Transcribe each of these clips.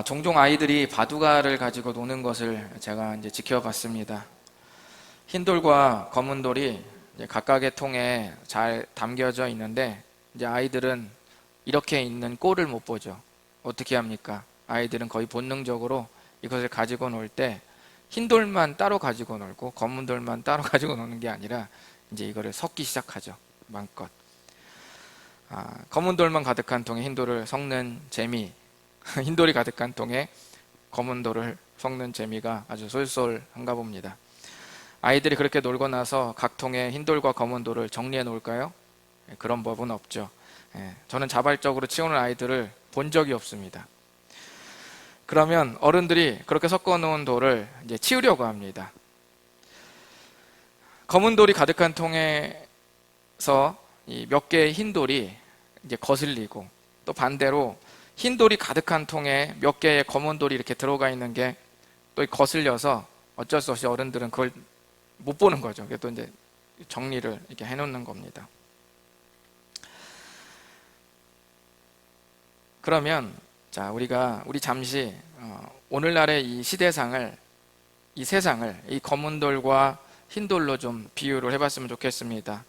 종종 아이들이 바둑알을 가지고 노는 것을 제가 이제 지켜봤습니다. 흰 돌과 검은 돌이 이제 각각의 통에 잘 담겨져 있는데, 이제 아이들은 이렇게 있는 꼴을 못 보죠. 어떻게 합니까? 아이들은 거의 본능적으로 이것을 가지고 놀 때 흰 돌만 따로 가지고 놀고 검은 돌만 따로 가지고 노는 게 아니라 이제 이거를 섞기 시작하죠. 마음껏. 검은 돌만 가득한 통에 흰 돌을 섞는 재미, 흰 돌이 가득한 통에 검은 돌을 섞는 재미가 아주 쏠쏠한가 봅니다. 아이들이 그렇게 놀고 나서 각 통에 흰 돌과 검은 돌을 정리해 놓을까요? 그런 법은 없죠. 저는 자발적으로 치우는 아이들을 본 적이 없습니다. 그러면 어른들이 그렇게 섞어 놓은 돌을 이제 치우려고 합니다. 검은 돌이 가득한 통에서 몇 개의 흰 돌이 이제 거슬리고, 또 반대로 흰 돌이 가득한 통에 몇 개의 검은 돌이 이렇게 들어가 있는 게 또 거슬려서 어쩔 수 없이 어른들은 그걸 못 보는 거죠. 그래서 또 이제 정리를 이렇게 해놓는 겁니다. 그러면 우리 잠시 오늘날의 이 시대상을, 이 세상을 이 검은 돌과 흰 돌로 좀 비유를 해봤으면 좋겠습니다.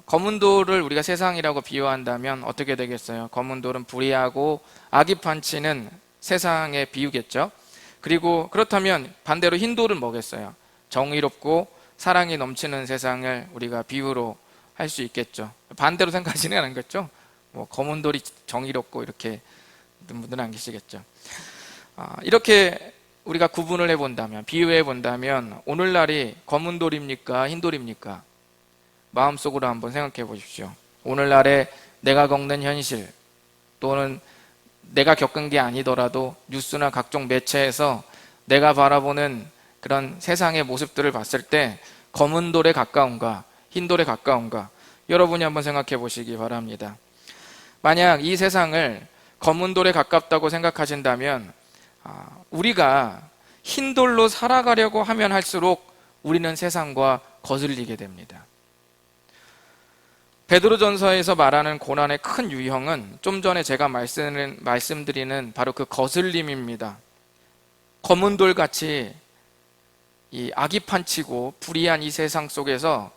검은 돌을 우리가 세상이라고 비유한다면 어떻게 되겠어요? 검은 돌은 불의하고 악이 판치는 세상의 비유겠죠. 그리고 그렇다면 반대로 흰 돌은 뭐겠어요? 정의롭고 사랑이 넘치는 세상을 우리가 비유로 할 수 있겠죠. 반대로 생각하시는 안 겠죠? 검은 돌이 정의롭고 이렇게 분들은 안 계시겠죠. 이렇게 우리가 구분을 해본다면, 비유해 본다면 오늘날이 검은 돌입니까? 흰 돌입니까? 마음속으로 한번 생각해 보십시오. 오늘날의 내가 겪는 현실, 또는 내가 겪은 게 아니더라도 뉴스나 각종 매체에서 내가 바라보는 그런 세상의 모습들을 봤을 때 검은 돌에 가까운가, 흰 돌에 가까운가, 여러분이 한번 생각해 보시기 바랍니다. 만약 이 세상을 검은 돌에 가깝다고 생각하신다면 우리가 흰 돌로 살아가려고 하면 할수록 우리는 세상과 거슬리게 됩니다. 베드로전서에서 말하는 고난의 큰 유형은 좀 전에 제가 말씀드리는 바로 그 거슬림입니다. 검은 돌같이 이 악이 판치고 불의한 이 세상 속에서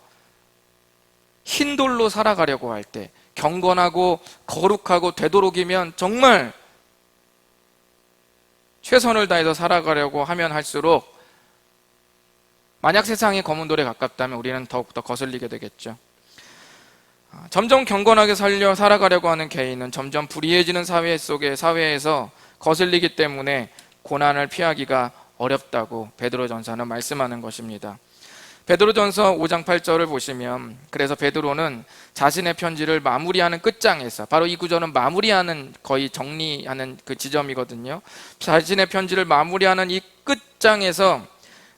흰 돌로 살아가려고 할 때, 경건하고 거룩하고 되도록이면 정말 최선을 다해서 살아가려고 하면 할수록, 만약 세상이 검은 돌에 가깝다면 우리는 더욱더 거슬리게 되겠죠. 점점 경건하게 살아가려고 하는 개인은 점점 불의해지는 사회에서 거슬리기 때문에 고난을 피하기가 어렵다고 베드로전서는 말씀하는 것입니다. 베드로전서 5장 8절을 보시면, 그래서 베드로는 자신의 편지를 마무리하는 끝장에서, 바로 이 구절은 마무리하는, 거의 정리하는 그 지점이거든요. 자신의 편지를 마무리하는 이 끝장에서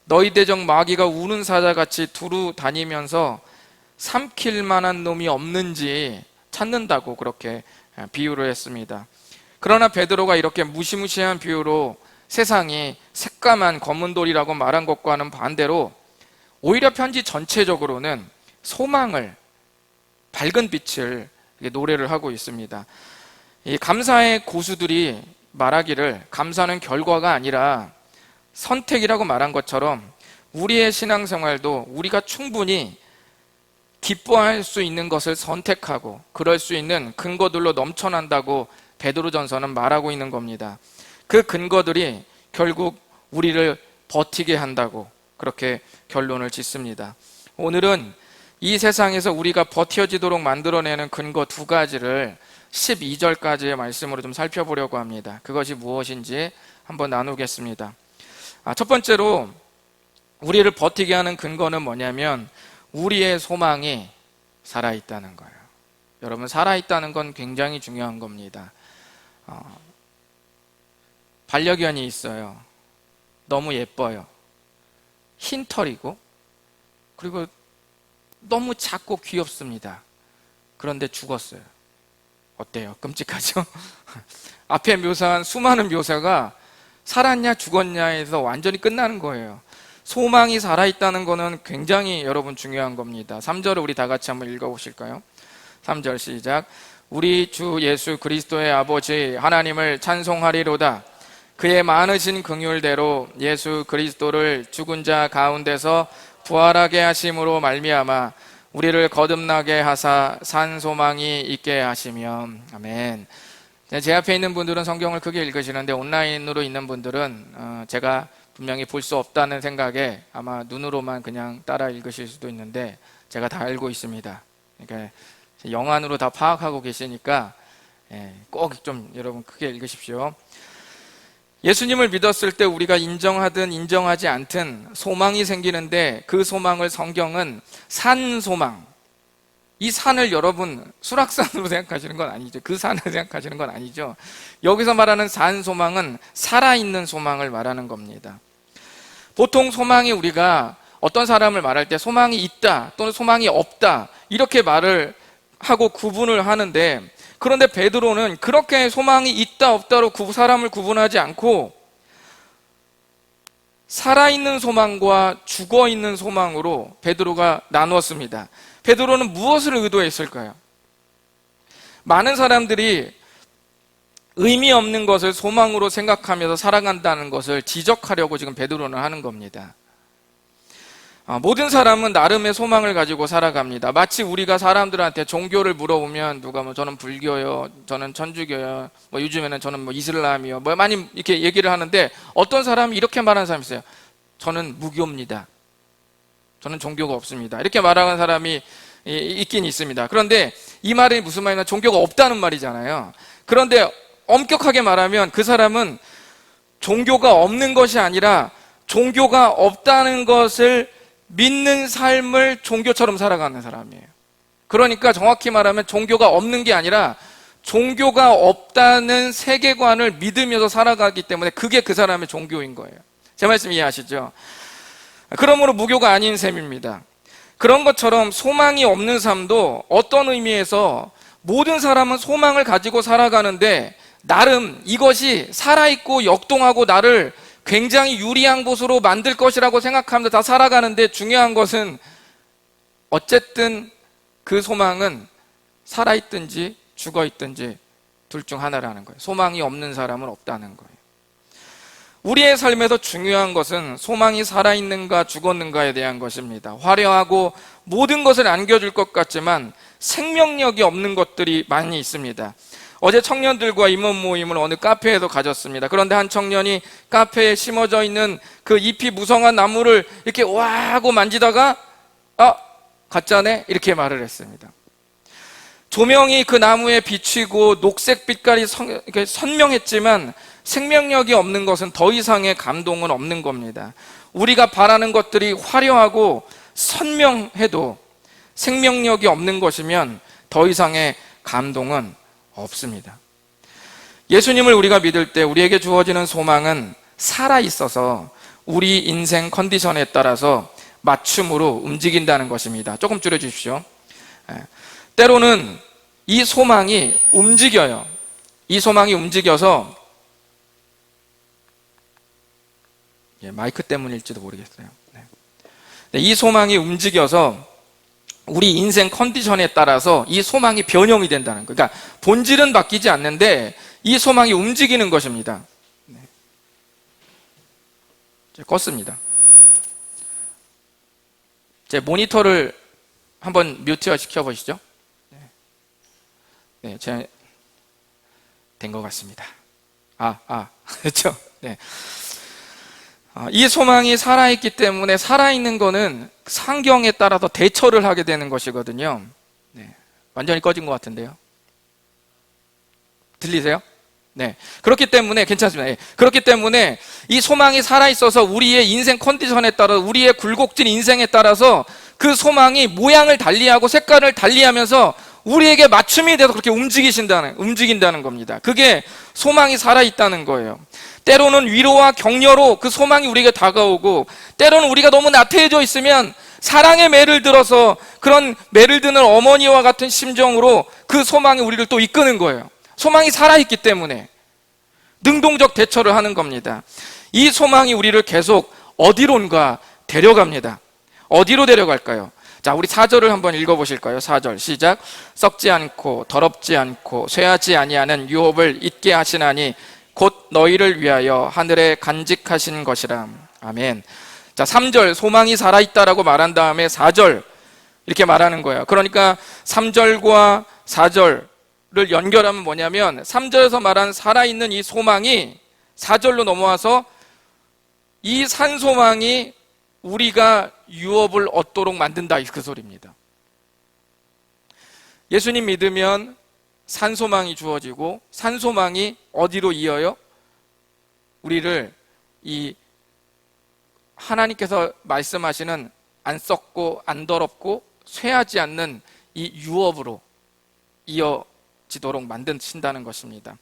너희 대적 마귀가 우는 사자같이 두루 다니면서 삼킬 만한 놈이 없는지 찾는다고 그렇게 비유를 했습니다. 그러나 베드로가 이렇게 무시무시한 비유로 세상이 새까만 검은 돌이라고 말한 것과는 반대로 오히려 편지 전체적으로는 소망을, 밝은 빛을 노래를 하고 있습니다. 이 감사의 고수들이 말하기를 감사는 결과가 아니라 선택이라고 말한 것처럼 우리의 신앙생활도 우리가 충분히 기뻐할 수 있는 것을 선택하고 그럴 수 있는 근거들로 넘쳐난다고 베드로전서는 말하고 있는 겁니다. 그 근거들이 결국 우리를 버티게 한다고 그렇게 결론을 짓습니다. 오늘은 이 세상에서 우리가 버텨지도록 만들어내는 근거 두 가지를 12절까지의 말씀으로 좀 살펴보려고 합니다. 그것이 무엇인지 한번 나누겠습니다. 첫 번째로 우리를 버티게 하는 근거는 뭐냐면 우리의 소망이 살아있다는 거예요. 여러분, 살아있다는 건 굉장히 중요한 겁니다. 반려견이 있어요. 너무 예뻐요. 흰 털이고, 그리고 너무 작고 귀엽습니다. 그런데 죽었어요. 어때요? 끔찍하죠? 앞에 묘사한 수많은 묘사가 살았냐 죽었냐에서 완전히 끝나는 거예요. 소망이 살아있다는 거는 굉장히 여러분 중요한 겁니다. 3절을 우리 다 같이 한번 읽어보실까요? 3절 시작. 우리 주 예수 그리스도의 아버지 하나님을 찬송하리로다. 그의 많으신 긍휼대로 예수 그리스도를 죽은 자 가운데서 부활하게 하심으로 말미암아 우리를 거듭나게 하사 산 소망이 있게 하시며. 아멘. 제 앞에 있는 분들은 성경을 크게 읽으시는데 온라인으로 있는 분들은 제가 분명히 볼 수 없다는 생각에 아마 눈으로만 그냥 따라 읽으실 수도 있는데 제가 다 알고 있습니다. 그러니까 영안으로 다 파악하고 계시니까 꼭 좀 여러분 크게 읽으십시오. 예수님을 믿었을 때 우리가 인정하든 인정하지 않든 소망이 생기는데 그 소망을 성경은 산 소망, 이 산을 여러분 수락산으로 생각하시는 건 아니죠. 그 산을 생각하시는 건 아니죠. 여기서 말하는 산 소망은 살아있는 소망을 말하는 겁니다. 보통 소망이 우리가 어떤 사람을 말할 때 소망이 있다 또는 소망이 없다 이렇게 말을 하고 구분을 하는데, 그런데 베드로는 그렇게 소망이 있다 없다로 사람을 구분하지 않고 살아있는 소망과 죽어있는 소망으로 베드로가 나누었습니다. 베드로는 무엇을 의도했을까요? 많은 사람들이 의미 없는 것을 소망으로 생각하면서 살아간다는 것을 지적하려고 지금 베드로는 하는 겁니다. 모든 사람은 나름의 소망을 가지고 살아갑니다. 마치 우리가 사람들한테 종교를 물어보면 누가 저는 불교요, 저는 천주교요, 요즘에는 저는 이슬람이요, 많이 이렇게 얘기를 하는데 어떤 사람이 이렇게 말하는 사람이 있어요. 저는 무교입니다. 저는 종교가 없습니다. 이렇게 말하는 사람이 있긴 있습니다. 그런데 이 말이 무슨 말이냐, 종교가 없다는 말이잖아요. 그런데 엄격하게 말하면 그 사람은 종교가 없는 것이 아니라 종교가 없다는 것을 믿는 삶을 종교처럼 살아가는 사람이에요. 그러니까 정확히 말하면 종교가 없는 게 아니라 종교가 없다는 세계관을 믿으면서 살아가기 때문에 그게 그 사람의 종교인 거예요. 제 말씀 이해하시죠? 그러므로 무교가 아닌 셈입니다. 그런 것처럼 소망이 없는 삶도 어떤 의미에서 모든 사람은 소망을 가지고 살아가는데 나름 이것이 살아있고 역동하고 나를 굉장히 유리한 곳으로 만들 것이라고 생각하면서 다 살아가는데, 중요한 것은 어쨌든 그 소망은 살아있든지 죽어있든지 둘 중 하나라는 거예요. 소망이 없는 사람은 없다는 거예요. 우리의 삶에서 중요한 것은 소망이 살아있는가 죽었는가에 대한 것입니다. 화려하고 모든 것을 안겨줄 것 같지만 생명력이 없는 것들이 많이 있습니다. 어제 청년들과 임원 모임을 어느 카페에서 가졌습니다. 그런데 한 청년이 카페에 심어져 있는 그 잎이 무성한 나무를 이렇게 와 하고 만지다가 가짜네? 이렇게 말을 했습니다. 조명이 그 나무에 비치고 녹색 빛깔이 선명했지만 생명력이 없는 것은 더 이상의 감동은 없는 겁니다. 우리가 바라는 것들이 화려하고 선명해도 생명력이 없는 것이면 더 이상의 감동은 없습니다. 예수님을 우리가 믿을 때 우리에게 주어지는 소망은 살아있어서 우리 인생 컨디션에 따라서 맞춤으로 움직인다는 것입니다. 조금 줄여주십시오. 때로는 이 소망이 움직여요. 이 소망이 움직여서, 마이크 때문일지도 모르겠어요. 이 소망이 움직여서 우리 인생 컨디션에 따라서 이 소망이 변형이 된다는 거예요. 그러니까 본질은 바뀌지 않는데 이 소망이 움직이는 것입니다. 껐습니다. 제 모니터를 한번 뮤트화 시켜보시죠. 네, 제가 된 것 같습니다. 그렇죠? 네. 이 소망이 살아있기 때문에 살아있는 거는 상경에 따라서 대처를 하게 되는 것이거든요. 완전히 꺼진 것 같은데요. 들리세요? 네. 그렇기 때문에 괜찮습니다. 그렇기 때문에 이 소망이 살아있어서 우리의 인생 컨디션에 따라, 우리의 굴곡진 인생에 따라서 그 소망이 모양을 달리하고 색깔을 달리하면서 우리에게 맞춤이 돼서 그렇게 움직인다는 겁니다. 그게 소망이 살아있다는 거예요. 때로는 위로와 격려로 그 소망이 우리에게 다가오고, 때로는 우리가 너무 나태해져 있으면 사랑의 매를 들어서 그런 매를 드는 어머니와 같은 심정으로 그 소망이 우리를 또 이끄는 거예요. 소망이 살아있기 때문에 능동적 대처를 하는 겁니다. 이 소망이 우리를 계속 어디론가 데려갑니다. 어디로 데려갈까요? 자, 우리 4절을 한번 읽어보실까요? 4절 시작. 썩지 않고 더럽지 않고 쇠하지 아니하는 유업을 잊게 하시나니 곧 너희를 위하여 하늘에 간직하신 것이라. 아멘. 자, 3절 소망이 살아있다라고 말한 다음에 4절 이렇게 말하는 거예요. 그러니까 3절과 4절을 연결하면 뭐냐면 3절에서 말한 살아있는 이 소망이 4절로 넘어와서 이 산소망이 우리가 유업을 얻도록 만든다, 그 소리입니다. 예수님 믿으면 산소망이 주어지고 산소망이 어디로 이어요? 우리를 이 하나님께서 말씀하시는 안 썩고 안 더럽고 쇠하지 않는 이 유업으로 이어지도록 만드신다는 것입니다.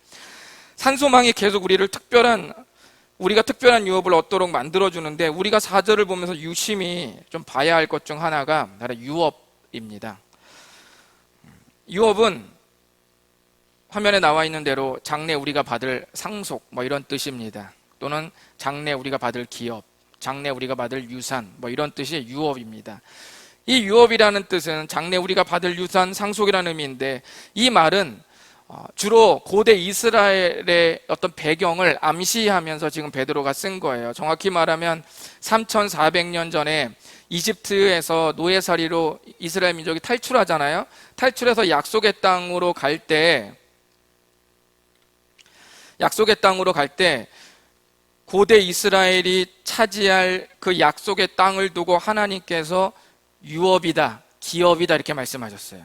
산소망이 계속 우리가 특별한 유업을 얻도록 만들어주는데, 우리가 4절을 보면서 유심히 좀 봐야 할 것 중 하나가 바로 유업입니다. 유업은 화면에 나와 있는 대로 장래 우리가 받을 상속 이런 뜻입니다. 또는 장래 우리가 받을 기업, 장래 우리가 받을 유산 이런 뜻이 유업입니다. 이 유업이라는 뜻은 장래 우리가 받을 유산, 상속이라는 의미인데, 이 말은 주로 고대 이스라엘의 어떤 배경을 암시하면서 지금 베드로가 쓴 거예요. 정확히 말하면 3400년 전에 이집트에서 노예살이로 이스라엘 민족이 탈출하잖아요. 탈출해서 약속의 땅으로 갈 때 고대 이스라엘이 차지할 그 약속의 땅을 두고 하나님께서 유업이다, 기업이다 이렇게 말씀하셨어요.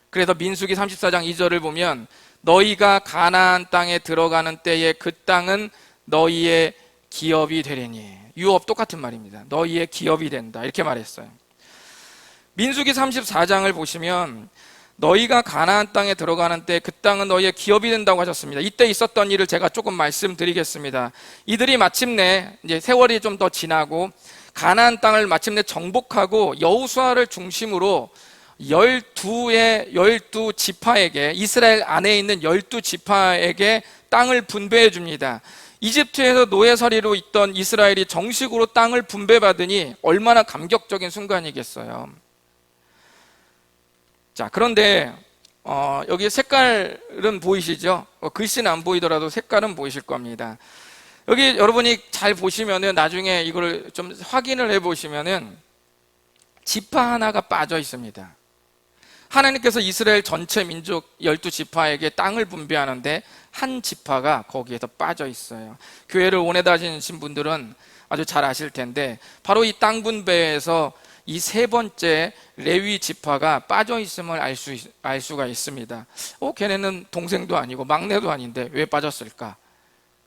그래서 민수기 34장 2절을 보면 너희가 가나안 땅에 들어가는 때에 그 땅은 너희의 기업이 되리니, 유업 똑같은 말입니다. 너희의 기업이 된다 이렇게 말했어요. 민수기 34장을 보시면 너희가 가나안 땅에 들어가는 때 그 땅은 너희의 기업이 된다고 하셨습니다. 이때 있었던 일을 제가 조금 말씀드리겠습니다. 이들이 마침내 이제 세월이 좀 더 지나고 가나안 땅을 마침내 정복하고 여호수아를 중심으로 12 지파에게, 이스라엘 안에 있는 12 지파에게 땅을 분배해 줍니다. 이집트에서 노예살이로 있던 이스라엘이 정식으로 땅을 분배받으니 얼마나 감격적인 순간이겠어요. 자, 그런데 여기 색깔은 보이시죠? 글씨는 안 보이더라도 색깔은 보이실 겁니다. 여기 여러분이 잘 보시면은, 나중에 이걸 좀 확인을 해 보시면은 지파 하나가 빠져 있습니다. 하나님께서 이스라엘 전체 민족 12지파에게 땅을 분배하는데 한 지파가 거기에서 빠져 있어요. 교회를 오래 다니신 분들은 아주 잘 아실 텐데, 바로 이 땅 분배에서 이 세 번째 레위 지파가 빠져 있음을 알 수가 있습니다. 걔네는 동생도 아니고 막내도 아닌데 왜 빠졌을까?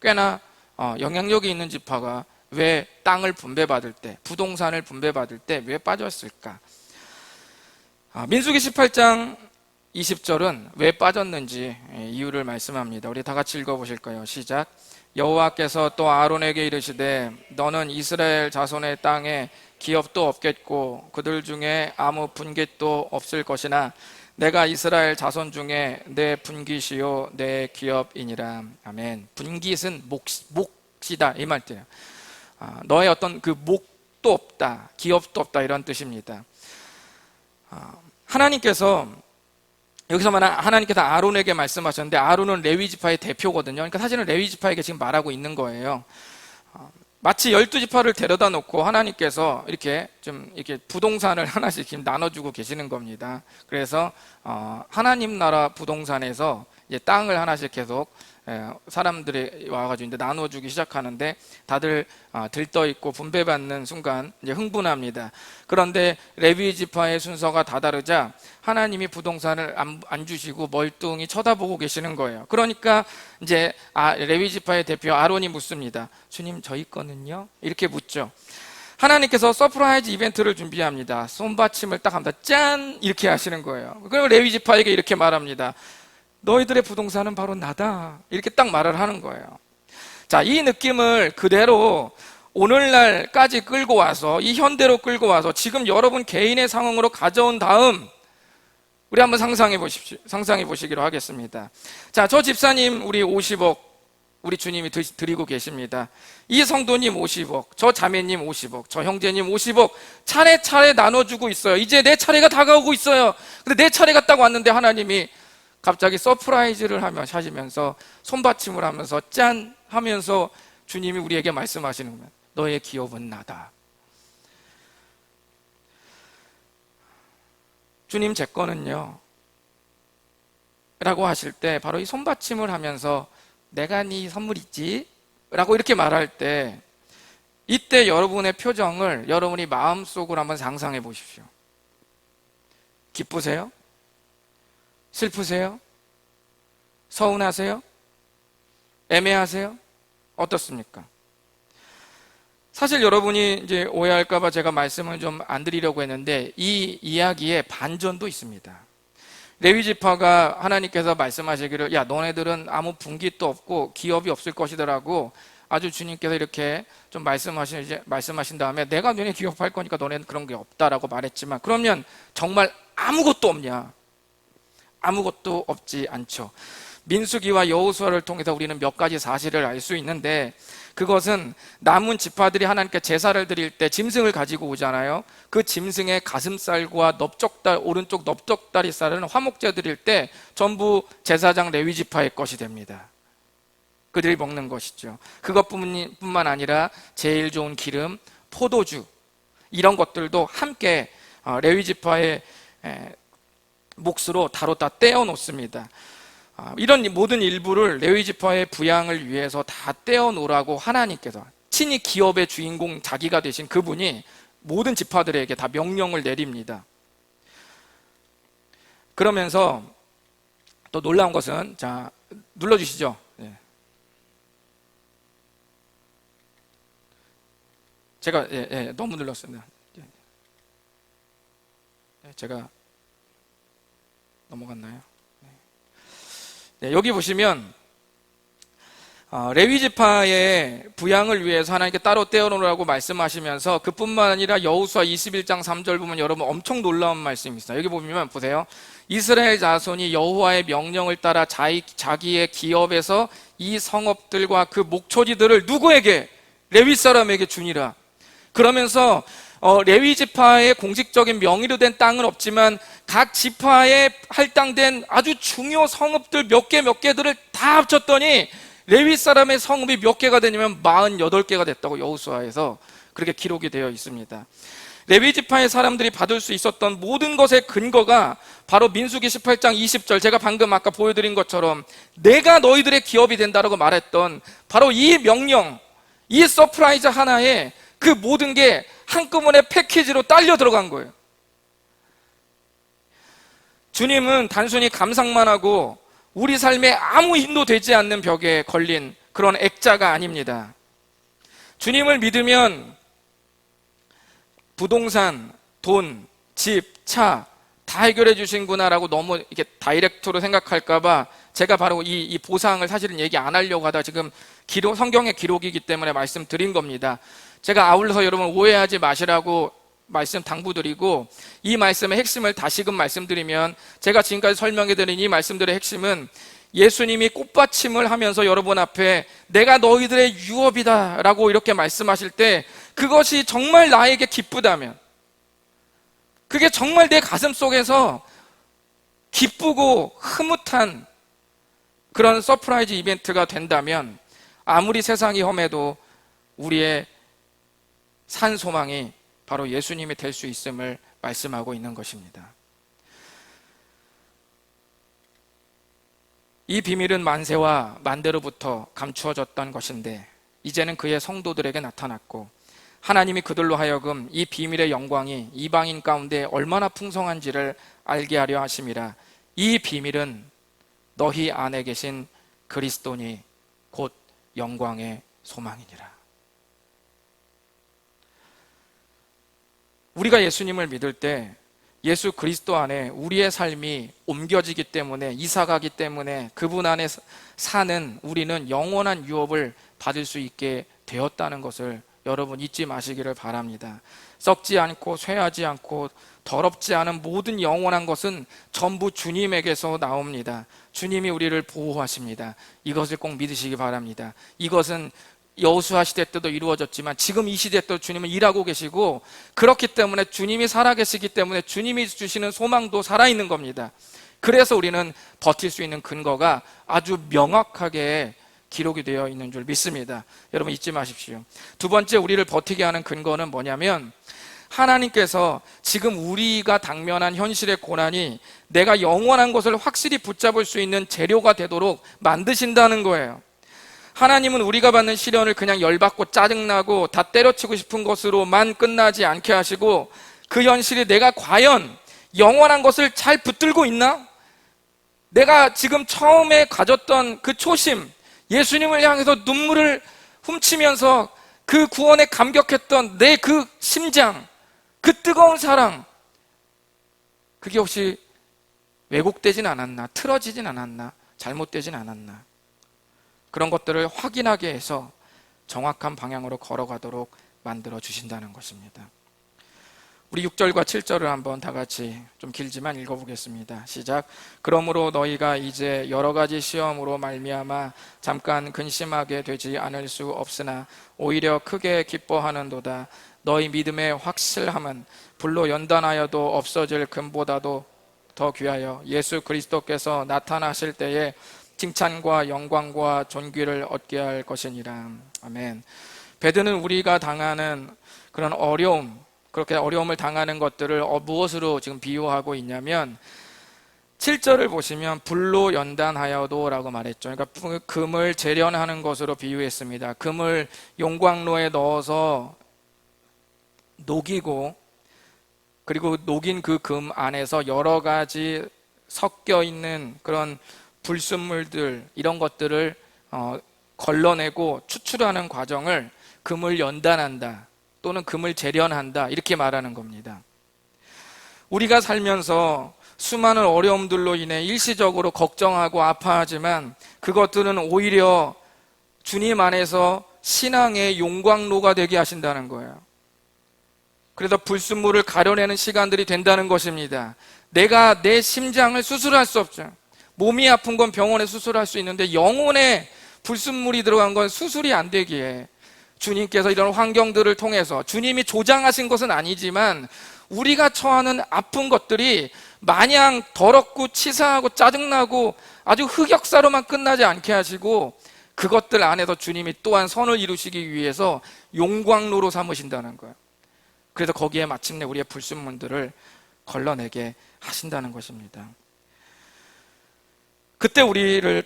꽤나 영향력이 있는 지파가 왜 땅을 분배받을 때, 부동산을 분배받을 때 왜 빠졌을까? 민수기 18장 20절은 왜 빠졌는지 이유를 말씀합니다. 우리 다 같이 읽어보실까요? 시작. 여호와께서 또 아론에게 이르시되 너는 이스라엘 자손의 땅에 기업도 없겠고 그들 중에 아무 분깃도 없을 것이나 내가 이스라엘 자손 중에 내 분깃이요 내 기업이니라. 아멘. 분깃은 몫이다 이 말이에요. 너의 어떤 그 몫도 없다, 기업도 없다 이런 뜻입니다. 하나님께서 여기서 말한 하나님께서 아론에게 말씀하셨는데, 아론은 레위 지파의 대표거든요. 그러니까 사실은 레위 지파에게 지금 말하고 있는 거예요. 마치 12지파를 데려다 놓고 하나님께서 이렇게 부동산을 하나씩 지금 나눠주고 계시는 겁니다. 그래서 하나님 나라 부동산에서 이제 땅을 하나씩 계속 사람들이 와가지고 이제 나눠주기 시작하는데, 다들 들떠 있고 분배받는 순간 이제 흥분합니다. 그런데 레위 지파의 순서가 다 다르자 하나님이 부동산을 안 주시고 멀뚱히 쳐다보고 계시는 거예요. 그러니까 이제 레위 지파의 대표 아론이 묻습니다. 주님, 저희 거는요? 이렇게 묻죠. 하나님께서 서프라이즈 이벤트를 준비합니다. 손받침을 딱 합니다. 짠! 이렇게 하시는 거예요. 그리고 레위 지파에게 이렇게 말합니다. 너희들의 부동산은 바로 나다. 이렇게 딱 말을 하는 거예요. 자, 이 느낌을 그대로 오늘날까지 끌고 와서, 이 현대로 끌고 와서 지금 여러분 개인의 상황으로 가져온 다음 우리 한번 상상해 보시기로 하겠습니다. 자, 저 집사님 우리 50억 우리 주님이 드리고 계십니다. 이 성도님 50억, 저 자매님 50억, 저 형제님 50억 차례차례 나눠주고 있어요. 이제 내 차례가 다가오고 있어요. 근데 내 차례가 딱 왔는데 하나님이 갑자기 서프라이즈를 하시면서 손받침을 하면서 짠 하면서 주님이 우리에게 말씀하시는 겁니다. 너의 기업은 나다. 주님 제 거는요 라고 하실 때 바로 이 손받침을 하면서 내가 네 선물이지 라고 이렇게 말할 때 이때 여러분의 표정을 여러분이 마음속으로 한번 상상해 보십시오. 기쁘세요? 슬프세요? 서운하세요? 애매하세요? 어떻습니까? 사실 여러분이 이제 오해할까봐 제가 말씀을 좀 안 드리려고 했는데 이 이야기에 반전도 있습니다. 레위 지파가 하나님께서 말씀하시기를 야 너네들은 아무 분깃도 없고 기업이 없을 것이더라고 아주 주님께서 이렇게 좀 말씀하신 다음에 내가 너네 기업할 거니까 너네는 그런 게 없다라고 말했지만 그러면 정말 아무것도 없냐? 아무것도 없지 않죠. 민수기와 여호수아를 통해서 우리는 몇 가지 사실을 알 수 있는데 그것은 남은 지파들이 하나님께 제사를 드릴 때 짐승을 가지고 오잖아요. 그 짐승의 가슴살과 넙적달, 오른쪽 넙적다리살은 화목제 드릴 때 전부 제사장 레위 지파의 것이 됩니다. 그들이 먹는 것이죠. 그것뿐만 아니라 제일 좋은 기름, 포도주 이런 것들도 함께 레위 지파의 몫으로 다루다 떼어 놓습니다. 이런 모든 일부를 레위 지파의 부양을 위해서 다 떼어 놓으라고 하나님께서 친히 기업의 주인공 자기가 되신 그분이 모든 지파들에게 다 명령을 내립니다. 그러면서 또 놀라운 것은 자 눌러주시죠. 제가 너무 눌렀습니다. 제가 넘어갔나요? 여기 보시면 레위 지파의 부양을 위해서 하나님께 따로 떼어놓으라고 말씀하시면서 그뿐만 아니라 여호수아 21장 3절 보면 여러분 엄청 놀라운 말씀이 있어요. 여기 보면 보세요. 이스라엘 자손이 여호와의 명령을 따라 자기의 기업에서 이 성읍들과 그 목초지들을 누구에게? 레위 사람에게 주니라. 그러면서 레위 지파의 공식적인 명의로 된 땅은 없지만 각 지파에 할당된 아주 중요 성읍들 몇 개들을 다 합쳤더니 레위 사람의 성읍이 몇 개가 되냐면 48개가 됐다고 여호수아에서 그렇게 기록이 되어 있습니다. 레위 지파의 사람들이 받을 수 있었던 모든 것의 근거가 바로 민수기 18장 20절 제가 방금 아까 보여드린 것처럼 내가 너희들의 기업이 된다라고 말했던 바로 이 명령, 이 서프라이즈 하나에 그 모든 게 한꺼번에 패키지로 딸려 들어간 거예요. 주님은 단순히 감상만 하고 우리 삶에 아무 힘도 되지 않는 벽에 걸린 그런 액자가 아닙니다. 주님을 믿으면 부동산, 돈, 집, 차 다 해결해 주신구나라고 너무 이렇게 다이렉트로 생각할까봐 제가 바로 이 보상을 사실은 얘기 안 하려고 하다 지금 성경의 기록이기 때문에 말씀드린 겁니다. 제가 아울러서 여러분 오해하지 마시라고 말씀 당부드리고 이 말씀의 핵심을 다시금 말씀드리면 제가 지금까지 설명해드린 이 말씀들의 핵심은 예수님이 꽃받침을 하면서 여러분 앞에 내가 너희들의 유업이다 라고 이렇게 말씀하실 때 그것이 정말 나에게 기쁘다면 그게 정말 내 가슴 속에서 기쁘고 흐뭇한 그런 서프라이즈 이벤트가 된다면 아무리 세상이 험해도 우리의 산 소망이 바로 예수님이 될 수 있음을 말씀하고 있는 것입니다. 이 비밀은 만세와 만대로부터 감추어졌던 것인데 이제는 그의 성도들에게 나타났고 하나님이 그들로 하여금 이 비밀의 영광이 이방인 가운데 얼마나 풍성한지를 알게 하려 하심이라. 이 비밀은 너희 안에 계신 그리스도니 곧 영광의 소망이니라. 우리가 예수님을 믿을 때 예수 그리스도 안에 우리의 삶이 옮겨지기 때문에 이사가기 때문에 그분 안에 사는 우리는 영원한 유업을 받을 수 있게 되었다는 것을 여러분 잊지 마시기를 바랍니다. 썩지 않고 쇠하지 않고 더럽지 않은 모든 영원한 것은 전부 주님에게서 나옵니다. 주님이 우리를 보호하십니다. 이것을 꼭 믿으시기 바랍니다. 이것은 여호수아 시대 때도 이루어졌지만 지금 이 시대 때도 주님은 일하고 계시고 그렇기 때문에 주님이 살아계시기 때문에 주님이 주시는 소망도 살아있는 겁니다. 그래서 우리는 버틸 수 있는 근거가 아주 명확하게 기록이 되어 있는 줄 믿습니다. 여러분 잊지 마십시오. 두 번째, 우리를 버티게 하는 근거는 뭐냐면 하나님께서 지금 우리가 당면한 현실의 고난이 내가 영원한 것을 확실히 붙잡을 수 있는 재료가 되도록 만드신다는 거예요. 하나님은 우리가 받는 시련을 그냥 열받고 짜증나고 다 때려치고 싶은 것으로만 끝나지 않게 하시고, 그 현실이 내가 과연 영원한 것을 잘 붙들고 있나? 내가 지금 처음에 가졌던 그 초심, 예수님을 향해서 눈물을 훔치면서 그 구원에 감격했던 내 그 심장, 그 뜨거운 사랑, 그게 혹시 왜곡되진 않았나? 틀어지진 않았나? 잘못되진 않았나? 그런 것들을 확인하게 해서 정확한 방향으로 걸어가도록 만들어 주신다는 것입니다. 우리 6절과 7절을 한번 다 같이 좀 길지만 읽어보겠습니다. 시작. 그러므로 너희가 이제 여러 가지 시험으로 말미암아 잠깐 근심하게 되지 않을 수 없으나 오히려 크게 기뻐하는도다. 너희 믿음의 확실함은 불로 연단하여도 없어질 금보다도 더 귀하여 예수 그리스도께서 나타나실 때에 칭찬과 영광과 존귀를 얻게 할 것이니라. 아멘. 베드는 우리가 당하는 그런 어려움, 그렇게 어려움을 당하는 것들을 무엇으로 지금 비유하고 있냐면 7절을 보시면 불로 연단하여도 라고 말했죠. 그러니까 금을 재련하는 것으로 비유했습니다. 금을 용광로에 넣어서 녹이고, 그리고 녹인 그 금 안에서 여러 가지 섞여 있는 그런 불순물들, 이런 것들을 걸러내고 추출하는 과정을 금을 연단한다 또는 금을 재련한다, 이렇게 말하는 겁니다. 우리가 살면서 수많은 어려움들로 인해 일시적으로 걱정하고 아파하지만 그것들은 오히려 주님 안에서 신앙의 용광로가 되게 하신다는 거예요. 그래서 불순물을 가려내는 시간들이 된다는 것입니다. 내가 내 심장을 수술할 수 없죠. 몸이 아픈 건 병원에 수술할 수 있는데 영혼에 불순물이 들어간 건 수술이 안 되기에 주님께서 이런 환경들을 통해서, 주님이 조장하신 것은 아니지만 우리가 처하는 아픈 것들이 마냥 더럽고 치사하고 짜증나고 아주 흑역사로만 끝나지 않게 하시고 그것들 안에서 주님이 또한 선을 이루시기 위해서 용광로로 삼으신다는 거예요. 그래서 거기에 마침내 우리의 불순물들을 걸러내게 하신다는 것입니다. 그때 우리들은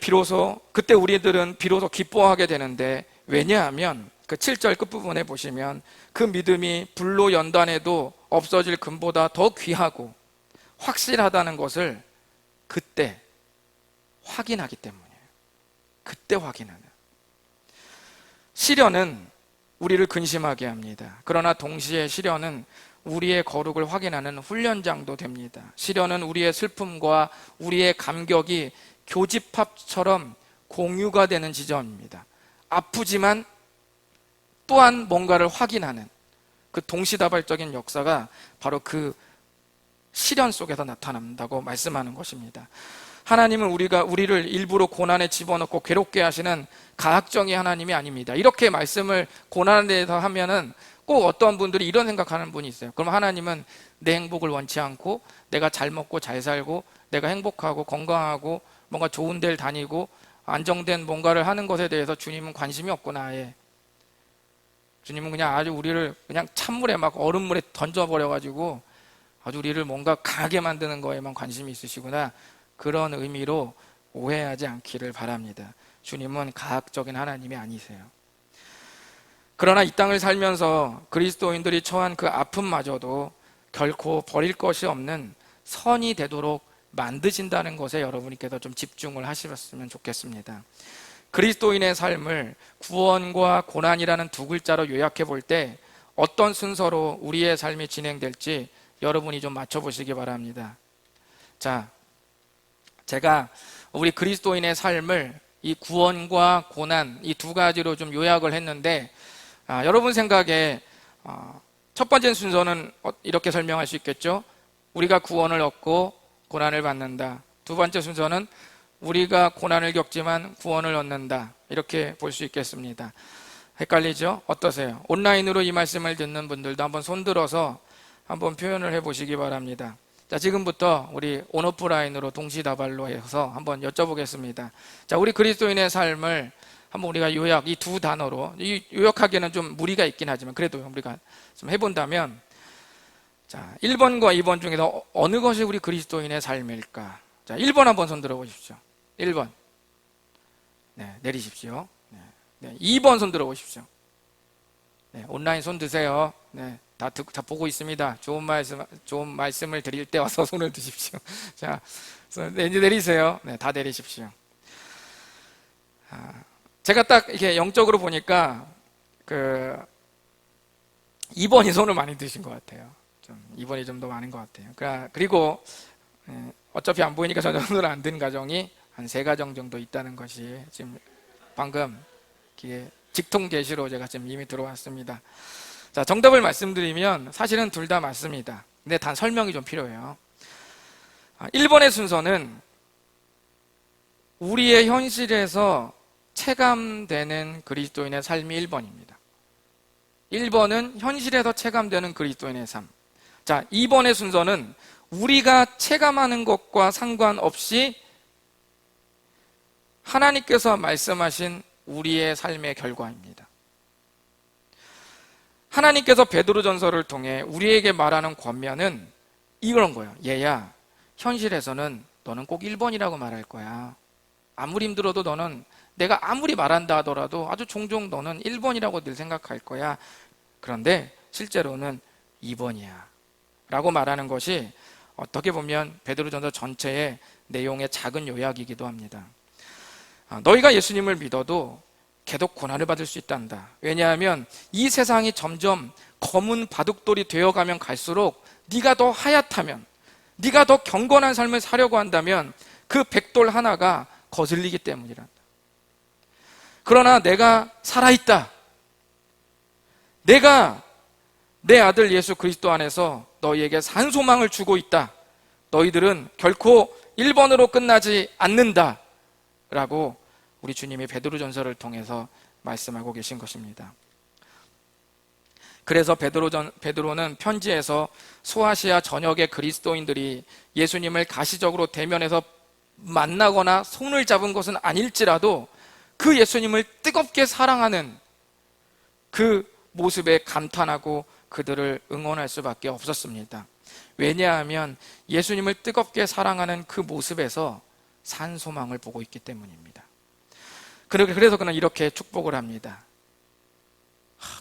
비로소 기뻐하게 되는데, 왜냐하면 그 7절 끝부분에 보시면 그 믿음이 불로 연단해도 없어질 금보다 더 귀하고 확실하다는 것을 그때 확인하기 때문이에요. 그때 확인하는. 시련은 우리를 근심하게 합니다. 그러나 동시에 시련은 우리의 거룩을 확인하는 훈련장도 됩니다. 시련은 우리의 슬픔과 우리의 감격이 교집합처럼 공유가 되는 지점입니다. 아프지만 또한 뭔가를 확인하는 그 동시다발적인 역사가 바로 그 시련 속에서 나타난다고 말씀하는 것입니다. 하나님은 우리를 일부러 고난에 집어넣고 괴롭게 하시는 가학적인 하나님이 아닙니다. 이렇게 말씀을 고난에 대해서 하면은 꼭 어떤 분들이 이런 생각하는 분이 있어요. 그럼 하나님은 내 행복을 원치 않고, 내가 잘 먹고 잘 살고 내가 행복하고 건강하고 뭔가 좋은 데를 다니고 안정된 뭔가를 하는 것에 대해서 주님은 관심이 없구나. 아예 주님은 그냥 아주 우리를 그냥 찬물에 막 얼음물에 던져버려가지고 아주 우리를 뭔가 강하게 만드는 거에만 관심이 있으시구나. 그런 의미로 오해하지 않기를 바랍니다. 주님은 가학적인 하나님이 아니세요. 그러나 이 땅을 살면서 그리스도인들이 처한 그 아픔마저도 결코 버릴 것이 없는 선이 되도록 만드신다는 것에 여러분께서 좀 집중을 하셨으면 좋겠습니다. 그리스도인의 삶을 구원과 고난이라는 두 글자로 요약해 볼 때 어떤 순서로 우리의 삶이 진행될지 여러분이 좀 맞춰보시기 바랍니다. 자, 제가 우리 그리스도인의 삶을 이 구원과 고난, 이 두 가지로 좀 요약을 했는데, 여러분 생각에 첫 번째 순서는 이렇게 설명할 수 있겠죠? 우리가 구원을 얻고 고난을 받는다. 두 번째 순서는 우리가 고난을 겪지만 구원을 얻는다. 이렇게 볼 수 있겠습니다. 헷갈리죠? 어떠세요? 온라인으로 이 말씀을 듣는 분들도 한번 손들어서 한번 표현을 해보시기 바랍니다. 자, 지금부터 우리 온오프라인으로 동시다발로 해서 한번 여쭤보겠습니다. 자, 우리 그리스도인의 삶을 한번 우리가 요약, 이 두 단어로, 이 요약하기에는 좀 무리가 있긴 하지만 그래도 우리가 좀 해본다면, 자, 1번과 2번 중에서 어느 것이 우리 그리스도인의 삶일까? 자, 1번 한번 손 들어보십시오. 1번. 네, 내리십시오. 네, 2번 손 들어보십시오. 네, 온라인 손 드세요. 네, 다 보고 있습니다. 좋은 말씀을 드릴 때 와서 손을 드십시오. 자, 네, 이제 내리세요. 네, 다 내리십시오. 제가 딱 이렇게 영적으로 보니까 2번이 손을 많이 드신 것 같아요. 2번이 좀 더 많은 것 같아요. 그리고 어차피 안 보이니까 저 정도는 안 든 가정이 한 3가정 정도 있다는 것이 지금 방금 직통 계시로 제가 지금 이미 들어왔습니다. 자, 정답을 말씀드리면 사실은 둘 다 맞습니다. 근데 단 설명이 좀 필요해요. 1번의 순서는 우리의 현실에서 체감되는 그리스도인의 삶이 1번입니다. 1번은 현실에서 체감되는 그리스도인의 삶. 자, 2번의 순서는 우리가 체감하는 것과 상관없이 하나님께서 말씀하신 우리의 삶의 결과입니다. 하나님께서 베드로전서를 통해 우리에게 말하는 권면은 이런 거예요. 얘야, 현실에서는 너는 꼭 1번이라고 말할 거야. 아무리 힘들어도 너는, 내가 아무리 말한다 하더라도 아주 종종 너는 1번이라고 늘 생각할 거야. 그런데 실제로는 2번이야 라고 말하는 것이 어떻게 보면 베드로전서 전체의 내용의 작은 요약이기도 합니다. 너희가 예수님을 믿어도 계속 고난을 받을 수 있단다. 왜냐하면 이 세상이 점점 검은 바둑돌이 되어가면 갈수록 네가 더 하얗다면, 네가 더 경건한 삶을 사려고 한다면 그 백돌 하나가 거슬리기 때문이란다. 그러나 내가 살아있다. 내가 내 아들 예수 그리스도 안에서 너희에게 산 소망을 주고 있다. 너희들은 결코 1번으로 끝나지 않는다 라고 우리 주님이 베드로전서를 통해서 말씀하고 계신 것입니다. 그래서 베드로는 편지에서 소아시아 전역의 그리스도인들이 예수님을 가시적으로 대면해서 만나거나 손을 잡은 것은 아닐지라도 그 예수님을 뜨겁게 사랑하는 그 모습에 감탄하고 그들을 응원할 수밖에 없었습니다. 왜냐하면 예수님을 뜨겁게 사랑하는 그 모습에서 산 소망을 보고 있기 때문입니다. 그래서 그는 이렇게 축복을 합니다.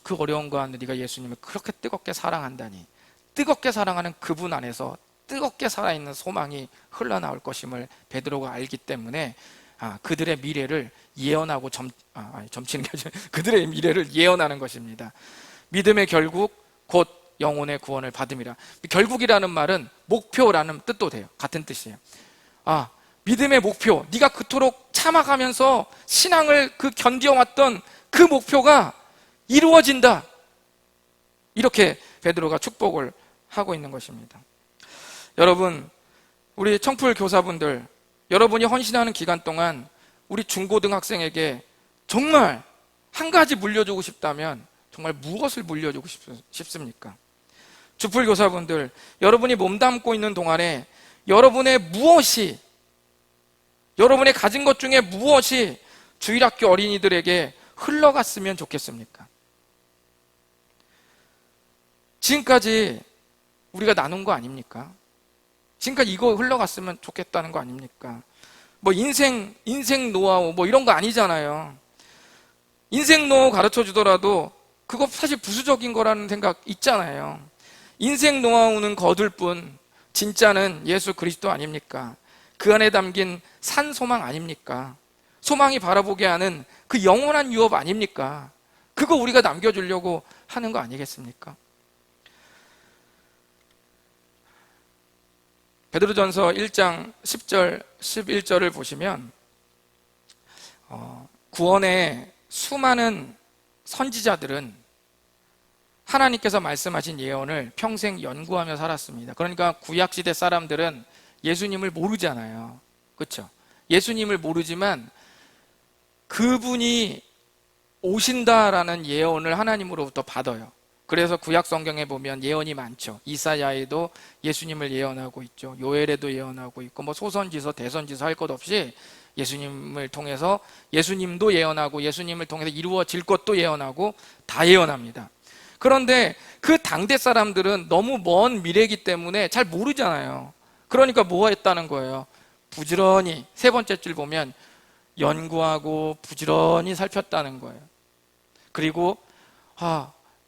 그 어려운 가운데 네가 예수님을 그렇게 뜨겁게 사랑한다니, 뜨겁게 사랑하는 그분 안에서 뜨겁게 살아있는 소망이 흘러나올 것임을 베드로가 알기 때문에 그들의 미래를 예언하고 점치는 게 아니라 그들의 미래를 예언하는 것입니다. 믿음의 결국 곧 영혼의 구원을 받음이라. 결국이라는 말은 목표라는 뜻도 돼요. 같은 뜻이에요. 믿음의 목표, 네가 그토록 참아가면서 신앙을 견뎌왔던 그 목표가 이루어진다. 이렇게 베드로가 축복을 하고 있는 것입니다. 여러분, 우리 청풀 교사분들, 여러분이 헌신하는 기간 동안 우리 중고등학생에게 정말 한 가지 물려주고 싶다면 정말 무엇을 물려주고 싶습니까? 주풀 교사분들, 여러분이 몸담고 있는 동안에 여러분의 무엇이, 여러분의 가진 것 중에 무엇이 주일학교 어린이들에게 흘러갔으면 좋겠습니까? 지금까지 우리가 나눈 거 아닙니까? 지금까지 이거 흘러갔으면 좋겠다는 거 아닙니까? 인생 노하우 이런 거 아니잖아요. 인생 노하우 가르쳐 주더라도 그거 사실 부수적인 거라는 생각 있잖아요. 인생 노하우는 거둘 뿐 진짜는 예수 그리스도 아닙니까? 그 안에 담긴 산 소망 아닙니까? 소망이 바라보게 하는 그 영원한 유업 아닙니까? 그거 우리가 남겨주려고 하는 거 아니겠습니까? 베드로전서 1장 10절, 11절을 보시면 구원의 수많은 선지자들은 하나님께서 말씀하신 예언을 평생 연구하며 살았습니다. 그러니까 구약시대 사람들은 예수님을 모르잖아요. 그렇죠? 예수님을 모르지만 그분이 오신다라는 예언을 하나님으로부터 받아요. 그래서 구약 성경에 보면 예언이 많죠. 이사야에도 예수님을 예언하고 있죠. 요엘에도 예언하고 있고, 뭐 소선지서, 대선지서 할 것 없이 예수님을 통해서, 예수님도 예언하고 예수님을 통해서 이루어질 것도 예언하고 다 예언합니다. 그런데 그 당대 사람들은 너무 먼 미래이기 때문에 잘 모르잖아요. 그러니까 뭐 했다는 거예요? 부지런히, 세 번째 줄 보면 연구하고 부지런히 살폈다는 거예요. 그리고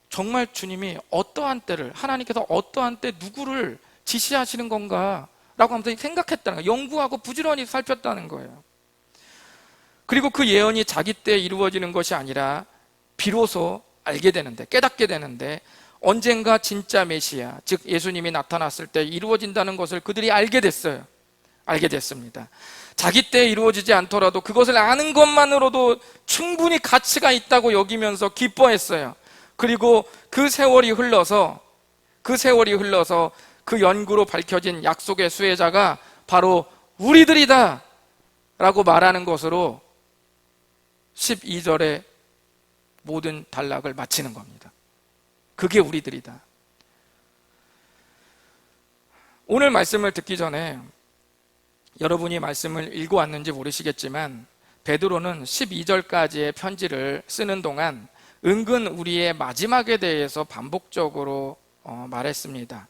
정말 주님이 어떠한 때를, 하나님께서 어떠한 때 누구를 지시하시는 건가 라고 하면서 생각했다는 거예요. 연구하고 부지런히 살폈다는 거예요. 그리고 그 예언이 자기 때에 이루어지는 것이 아니라 비로소 알게 되는데, 깨닫게 되는데, 언젠가 진짜 메시아, 즉 예수님이 나타났을 때 이루어진다는 것을 그들이 알게 됐어요. 알게 됐습니다. 자기 때에 이루어지지 않더라도 그것을 아는 것만으로도 충분히 가치가 있다고 여기면서 기뻐했어요. 그리고 그 세월이 흘러서 그 연구로 밝혀진 약속의 수혜자가 바로 우리들이다 라고 말하는 것으로 12절에 모든 단락을 마치는 겁니다. 그게 우리들이다. 오늘 말씀을 듣기 전에 여러분이 말씀을 읽어왔는지 모르시겠지만 베드로는 12절까지의 편지를 쓰는 동안 은근 우리의 마지막에 대해서 반복적으로 말했습니다.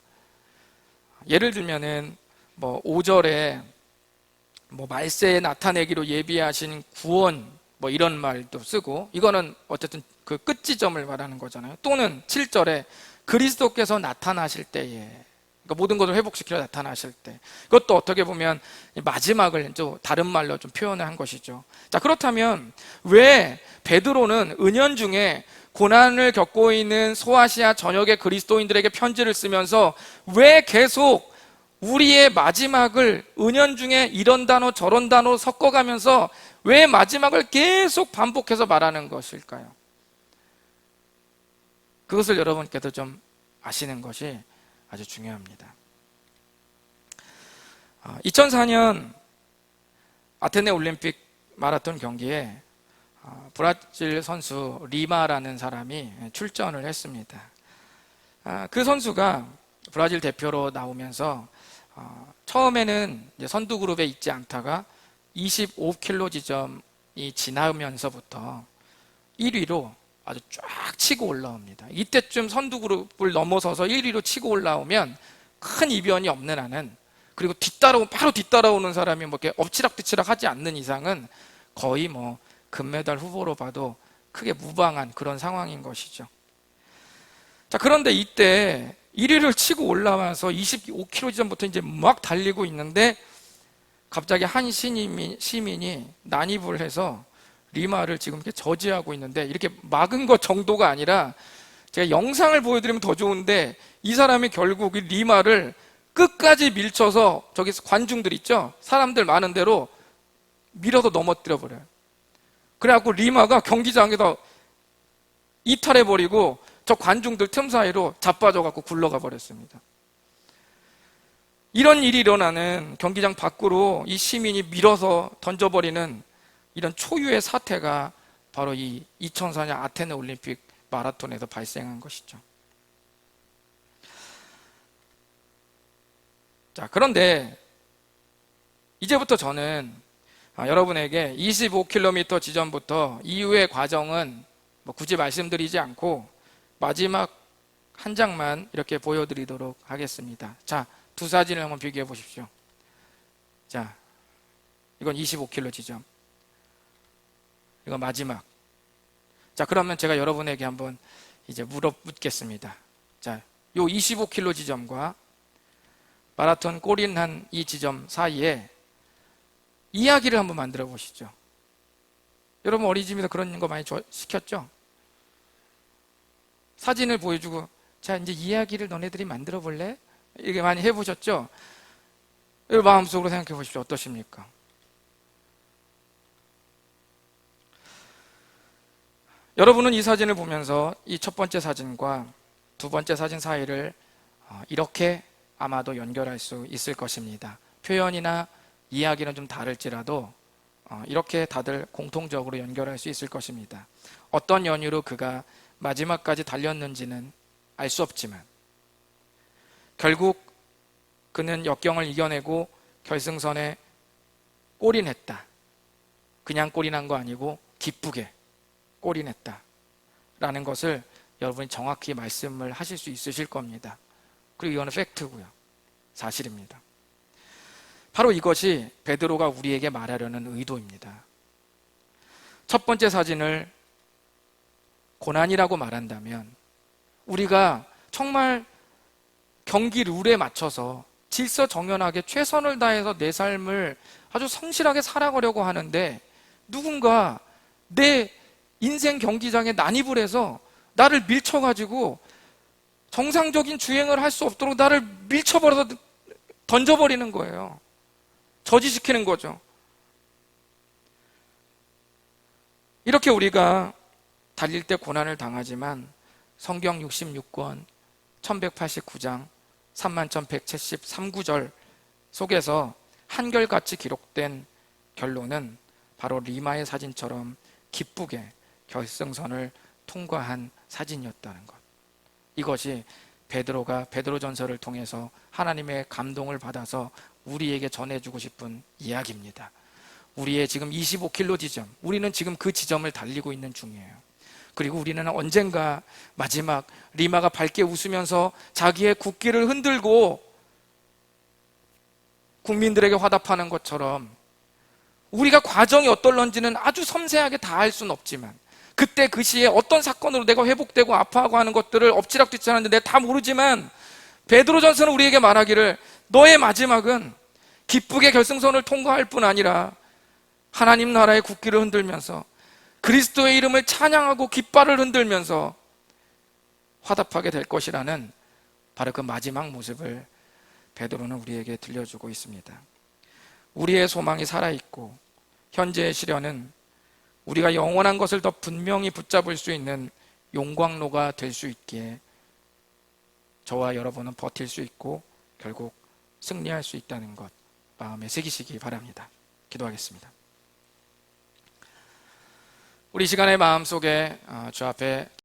예를 들면은 5절에 말세에 나타내기로 예비하신 구원 이런 말도 쓰고, 이거는 어쨌든 그 끝 지점을 말하는 거잖아요. 또는 7절에 그리스도께서 나타나실 때에, 그러니까 모든 것을 회복시키려 나타나실 때, 그것도 어떻게 보면 마지막을 좀 다른 말로 좀 표현을 한 것이죠. 자, 그렇다면 왜 베드로는 은연중에 고난을 겪고 있는 소아시아 전역의 그리스도인들에게 편지를 쓰면서 왜 계속 우리의 마지막을 은연중에 이런 단어 저런 단어 섞어가면서 왜 마지막을 계속 반복해서 말하는 것일까요? 그것을 여러분께서 좀 아시는 것이 아주 중요합니다. 2004년 아테네 올림픽 마라톤 경기에 브라질 선수 리마라는 사람이 출전을 했습니다. 그 선수가 브라질 대표로 나오면서 처음에는 선두 그룹에 있지 않다가 25km 지점이 지나면서부터 1위로 아주 쫙 치고 올라옵니다. 이때쯤 선두 그룹을 넘어서서 1위로 치고 올라오면 큰 이변이 없는 한은, 그리고 바로 뒤따라오는 사람이 이렇게 엎치락뒤치락 하지 않는 이상은 거의 금메달 후보로 봐도 크게 무방한 그런 상황인 것이죠. 자, 그런데 이때 1위를 치고 올라와서 25km 지점부터 이제 막 달리고 있는데 갑자기 한 시민이 난입을 해서 리마를 지금 이렇게 저지하고 있는데, 이렇게 막은 것 정도가 아니라 제가 영상을 보여드리면 더 좋은데 이 사람이 결국 이 리마를 끝까지 밀쳐서 저기 관중들 있죠? 사람들 많은 대로 밀어서 넘어뜨려 버려요. 그래갖고 리마가 경기장에서 이탈해버리고 저 관중들 틈 사이로 자빠져갖고 굴러가 버렸습니다. 이런 일이 일어나는 경기장 밖으로 이 시민이 밀어서 던져버리는 이런 초유의 사태가 바로 이 2004년 아테네 올림픽 마라톤에서 발생한 것이죠. 자, 그런데 이제부터 저는 여러분에게 25km 지점부터 이후의 과정은 굳이 말씀드리지 않고 마지막 한 장만 이렇게 보여드리도록 하겠습니다. 자, 두 사진을 한번 비교해 보십시오. 자, 이건 25km 지점, 이건 마지막. 자, 그러면 제가 여러분에게 한번 이제 묻겠습니다. 자, 요 25km 지점과 마라톤 골인한 이 지점 사이에 이야기를 한번 만들어 보시죠. 여러분 어린이집에서 그런 거 많이 시켰죠? 사진을 보여주고, 자, 이제 이야기를 너네들이 만들어 볼래? 이렇게 많이 해보셨죠? 여러분 마음속으로 생각해 보십시오. 어떠십니까? 여러분은 이 사진을 보면서 이 첫 번째 사진과 두 번째 사진 사이를 이렇게 아마도 연결할 수 있을 것입니다. 표현이나 이야기는 좀 다를지라도 이렇게 다들 공통적으로 연결할 수 있을 것입니다. 어떤 연유로 그가 마지막까지 달렸는지는 알 수 없지만 결국 그는 역경을 이겨내고 결승선에 골인했다. 그냥 골인한 거 아니고 기쁘게 골인했다 라는 것을 여러분이 정확히 말씀을 하실 수 있으실 겁니다. 그리고 이거는 팩트고요, 사실입니다. 바로 이것이 베드로가 우리에게 말하려는 의도입니다. 첫 번째 사진을 고난이라고 말한다면 우리가 정말 경기 룰에 맞춰서 질서정연하게 최선을 다해서 내 삶을 아주 성실하게 살아가려고 하는데 누군가 내 인생 경기장에 난입을 해서 나를 밀쳐가지고 정상적인 주행을 할 수 없도록 나를 밀쳐버려서 던져버리는 거예요. 저지시키는 거죠. 이렇게 우리가 달릴 때 고난을 당하지만 성경 66권 1189장 31,173구절 속에서 한결같이 기록된 결론은 바로 리마의 사진처럼 기쁘게 결승선을 통과한 사진이었다는 것. 이것이 베드로가 베드로전서를 통해서 하나님의 감동을 받아서 우리에게 전해주고 싶은 이야기입니다. 우리의 지금 25km 지점, 우리는 지금 그 지점을 달리고 있는 중이에요. 그리고 우리는 언젠가 마지막 리마가 밝게 웃으면서 자기의 국기를 흔들고 국민들에게 화답하는 것처럼 우리가 과정이 어떨런지는 아주 섬세하게 다 알 수는 없지만 그때 그 시에 어떤 사건으로 내가 회복되고 아파하고 하는 것들을 엎치락뒤치 하는데 내가 다 모르지만 베드로전서는 우리에게 말하기를 너의 마지막은 기쁘게 결승선을 통과할 뿐 아니라 하나님 나라의 국기를 흔들면서 그리스도의 이름을 찬양하고 깃발을 흔들면서 화답하게 될 것이라는 바로 그 마지막 모습을 베드로는 우리에게 들려주고 있습니다. 우리의 소망이 살아있고 현재의 시련은 우리가 영원한 것을 더 분명히 붙잡을 수 있는 용광로가 될 수 있기에 저와 여러분은 버틸 수 있고 결국 승리할 수 있다는 것 마음에 새기시기 바랍니다. 기도하겠습니다. 우리 시간의 마음속에 주 앞에